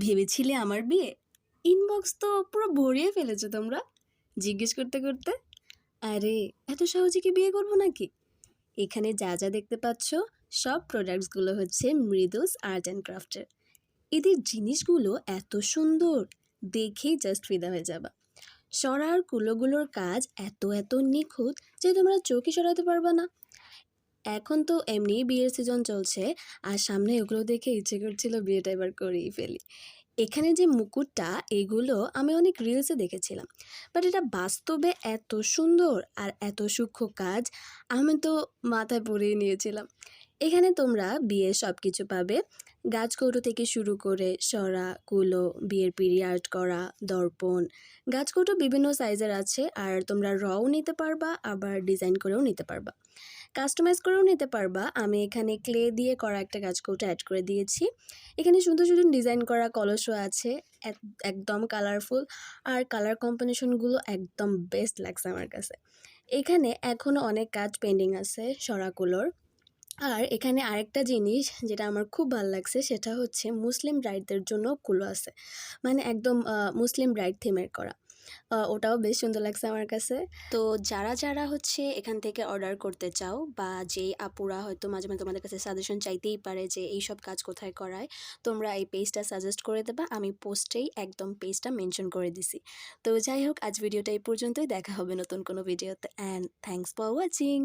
ভেবেছিলে আমার বিয়ে? ইনবক্স তো পুরো ভরিয়ে ফেলেছো তোমরা জিজ্ঞেস করতে করতে। আরে এত সহজে কি বিয়ে করবো নাকি? এখানে যা যা দেখতে পাচ্ছ সব প্রোডাক্টসগুলো হচ্ছে মৃদুস আর্ট অ্যান্ড ক্রাফটের। এদের জিনিসগুলো এত সুন্দর, দেখেই জাস্ট ফিদা হয়ে যাবা। সরার কুলোগুলোর কাজ এত এত নিখুঁত যে তোমরা চোখই সরাতে পারবা না। এখন তো এমনিই বিয়ের সিজন চলছে, আর সামনে ওগুলো দেখে ইচ্ছে করছিল বিয়েটা এবার করেই ফেলি। এখানে যে মুকুটটা, এগুলো আমি অনেক রিলসে দেখেছিলাম, বাট এটা বাস্তবে এত সুন্দর আর এত সূক্ষ্ম কাজ, আমি তো মাথায় পরিয়ে নিয়েছিলাম। এখানে তোমরা বিয়ের সব কিছু পাবে, গাছকৌটো থেকে শুরু করে সরা, কুলো, বিয়ের পিড়ি আর্ট করা, দর্পণ। গাছকৌটো বিভিন্ন সাইজের আছে, আর তোমরা রও নিতে পারবা, আবার ডিজাইন করেও নিতে পারবা, কাস্টমাইজ করেও নিতে পারবা। আমি এখানে ক্লে দিয়ে করা একটা গাছকৌটো অ্যাড করে দিয়েছি। এখানে সুন্দর সুন্দর ডিজাইন করা কলসও আছে, একদম কালারফুল, আর কালার কম্বিনেশনগুলো একদম বেস্ট লাগছে আমার কাছে। এখানে এখনও অনেক কাজ পেন্ডিং আছে সরাকুলোর। আর এখানে আরেকটা জিনিস যেটা আমার খুব ভালো লাগছে, সেটা হচ্ছে মুসলিম ব্রাইডদের জন্য কুলো আছে, মানে একদম মুসলিম ব্রাইড থিমের করা। ওটাও বেশ সুন্দর লাগছে আমার কাছে। তো যারা যারা হচ্ছে এখান থেকে অর্ডার করতে চাও, বা যেই আপুরা হয়তো মাঝে মাঝে তোমাদের কাছে সাজেশন চাইতেই পারে যে এইসব কাজ কোথায় করায়, তোমরা এই পেজটা সাজেস্ট করে দেবা, আমি পোস্টেই একদম পেজটা মেনশন করে দিছি। তো যাই হোক, আজ ভিডিওটা এই পর্যন্তই, দেখা হবে নতুন কোনো ভিডিওতে, অ্যান্ড থ্যাংকস ফর ওয়াচিং।